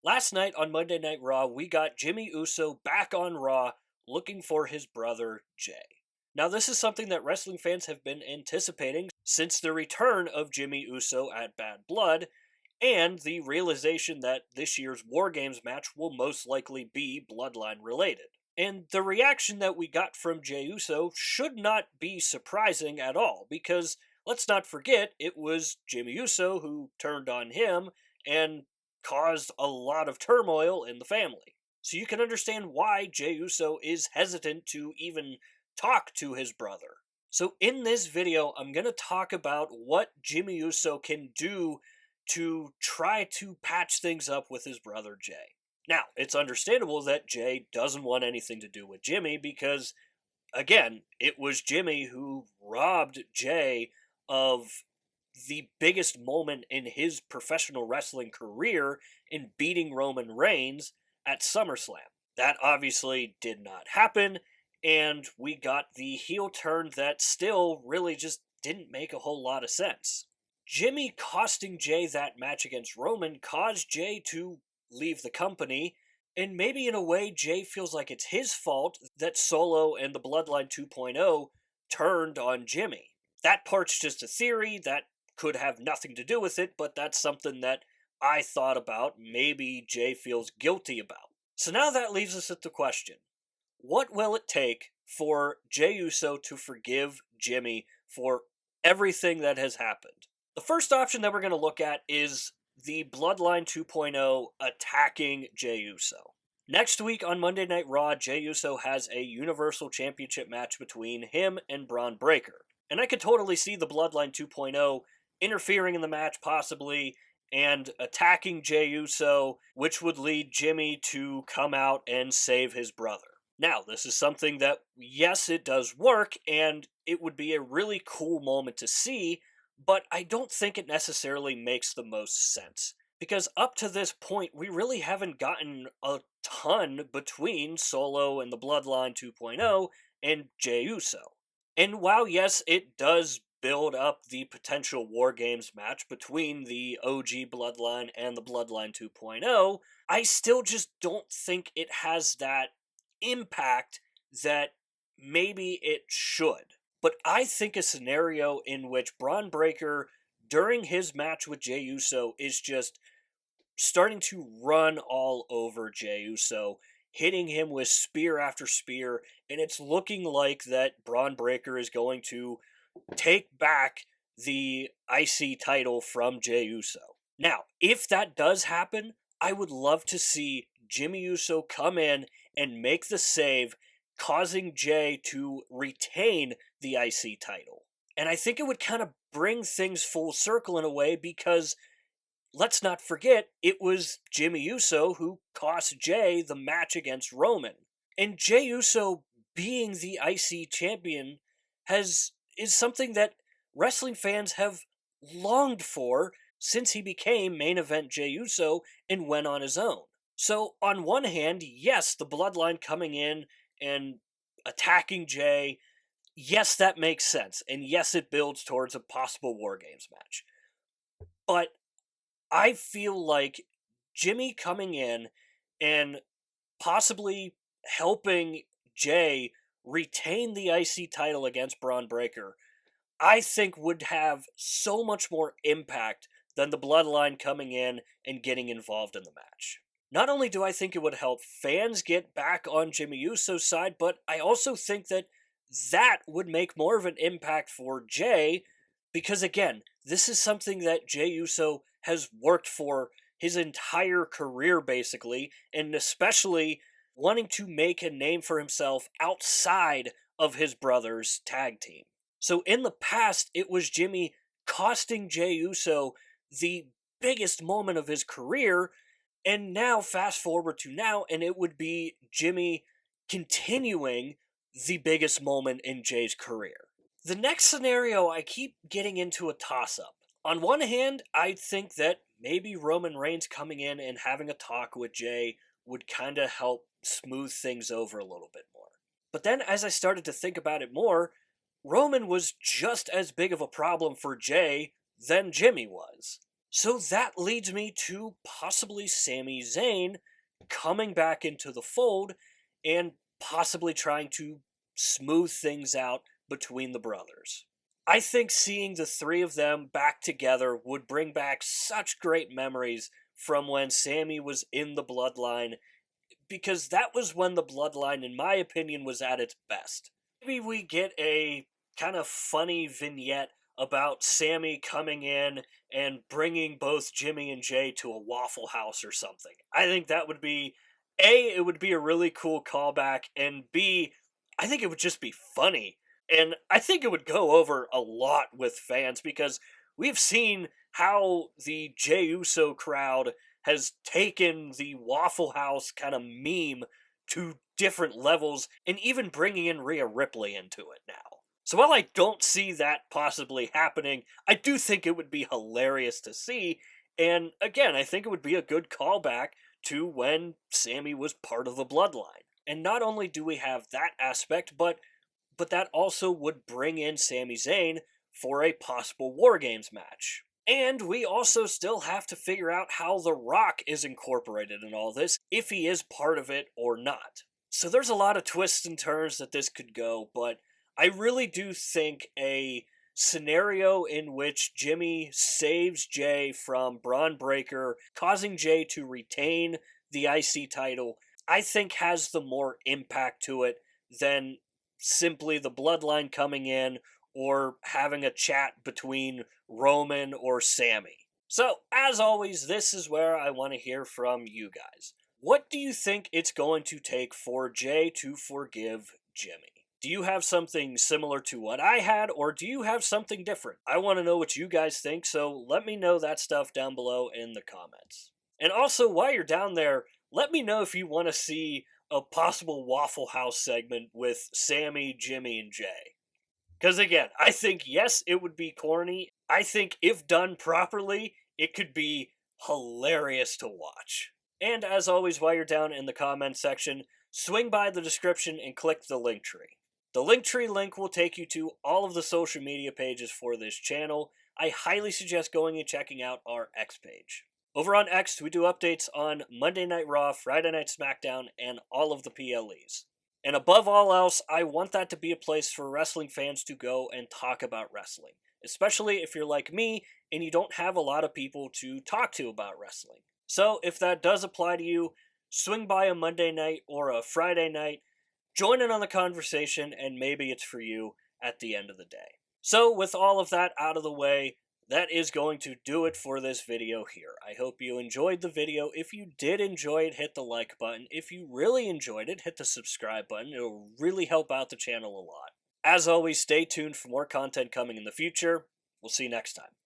Last night on Monday Night Raw, we got Jimmy Uso back on Raw looking for his brother Jay. Now, this is something that wrestling fans have been anticipating since the return of Jimmy Uso at Bad Blood and the realization that this year's War Games match will most likely be Bloodline related. And the reaction that we got from Jey Uso should not be surprising at all, because let's not forget it was Jimmy Uso who turned on him and caused a lot of turmoil in the family. So you can understand why Jey Uso is hesitant to even talk to his brother. So in this video, I'm going to talk about what Jimmy Uso can do to try to patch things up with his brother Jay. Now, it's understandable that Jay doesn't want anything to do with Jimmy because, again, it was Jimmy who robbed Jay of the biggest moment in his professional wrestling career in beating Roman Reigns at SummerSlam. That obviously did not happen, and we got the heel turn that still really just didn't make a whole lot of sense. Jimmy costing Jay that match against Roman caused Jay to leave the company, and maybe in a way Jay feels like it's his fault that Solo and the Bloodline 2.0 turned on Jimmy. That part's just a theory that could have nothing to do with it, but that's something that I thought about maybe Jay feels guilty about. So now that leaves us at the question, what will it take for Jey Uso to forgive Jimmy for everything that has happened? The first option that we're going to look at is the Bloodline 2.0 attacking Jey Uso. Next week on Monday Night Raw, Jey Uso has a Universal Championship match between him and Braun Breaker. And I could totally see the Bloodline 2.0 interfering in the match possibly and attacking Jey Uso, which would lead Jimmy to come out and save his brother. Now, this is something that, yes, it does work, and it would be a really cool moment to see, but I don't think it necessarily makes the most sense. Because up to this point, we really haven't gotten a ton between Solo and the Bloodline 2.0 and Jey Uso. And while, yes, it does build up the potential War Games match between the OG Bloodline and the Bloodline 2.0, I still just don't think it has that impact that maybe it should. But I think a scenario in which Braun Breaker, during his match with Jey Uso, is just starting to run all over Jey Uso, hitting him with spear after spear, and it's looking like that Braun Breaker is going to take back the IC title from Jey Uso. Now, if that does happen, I would love to see Jimmy Uso come in and make the save, causing Jay to retain the IC title. And I think it would kind of bring things full circle in a way because let's not forget it was Jimmy Uso who cost Jay the match against Roman. And Jey Uso being the IC champion is something that wrestling fans have longed for since he became main event Jey Uso and went on his own. So, on one hand, yes, the bloodline coming in and attacking Jay, yes, that makes sense. And yes, it builds towards a possible War Games match. But I feel like Jimmy coming in and possibly helping Jay retain the IC title against Braun Breaker, I think would have so much more impact than the bloodline coming in and getting involved in the match. Not only do I think it would help fans get back on Jimmy Uso's side, but I also think that that would make more of an impact for Jay because, again, this is something that Jey Uso has worked for his entire career, basically, and especially wanting to make a name for himself outside of his brother's tag team. So in the past, it was Jimmy costing Jey Uso the biggest moment of his career, and now fast forward to now, and it would be Jimmy continuing the biggest moment in Jay's career. The next scenario, I keep getting into a toss up. On one hand, I think that maybe Roman Reigns coming in and having a talk with Jay would kind of help smooth things over a little bit more. But then as I started to think about it more, Roman was just as big of a problem for Jay than Jimmy was. So that leads me to possibly Sami Zayn coming back into the fold and possibly trying to smooth things out between the brothers. I think seeing the three of them back together would bring back such great memories from when Sammy was in the bloodline, because that was when the bloodline, in my opinion, was at its best. Maybe we get a kind of funny vignette about Sammy coming in and bringing both Jimmy and Jay to a Waffle House or something. I think that would be A, it would be a really cool callback, and B, I think it would just be funny. And I think it would go over a lot with fans because we've seen how the Jey Uso crowd has taken the Waffle House kind of meme to different levels and even bringing in Rhea Ripley into it now. So while I don't see that possibly happening, I do think it would be hilarious to see. And again, I think it would be a good callback to when Sammy was part of the bloodline. And not only do we have that aspect, but that also would bring in Sami Zayn for a possible War Games match. And we also still have to figure out how The Rock is incorporated in all this, if he is part of it or not. So there's a lot of twists and turns that this could go, but I really do think a scenario in which Jimmy saves Jay from Braun Breaker, causing Jay to retain the IC title, I think has the more impact to it than simply the bloodline coming in or having a chat between Roman or Sammy. So, as always, this is where I want to hear from you guys. What do you think it's going to take for Jay to forgive Jimmy? Do you have something similar to what I had, or do you have something different? I want to know what you guys think, so let me know that stuff down below in the comments. And also, while you're down there, let me know if you want to see a possible Waffle House segment with Sammy, Jimmy, and Jay. Because again, I think yes, it would be corny. I think if done properly, it could be hilarious to watch. And as always, while you're down in the comment section, swing by the description and click the link tree. The Linktree link will take you to all of the social media pages for this channel. I highly suggest going and checking out our X page. Over on X, we do updates on Monday Night Raw, Friday Night SmackDown, and all of the PLEs. And above all else, I want that to be a place for wrestling fans to go and talk about wrestling. Especially if you're like me and you don't have a lot of people to talk to about wrestling. So if that does apply to you, swing by a Monday night or a Friday night, join in on the conversation, and maybe it's for you at the end of the day. So with all of that out of the way, that is going to do it for this video here. I hope you enjoyed the video. If you did enjoy it, hit the like button. If you really enjoyed it, hit the subscribe button. It'll really help out the channel a lot. As always, stay tuned for more content coming in the future. We'll see you next time.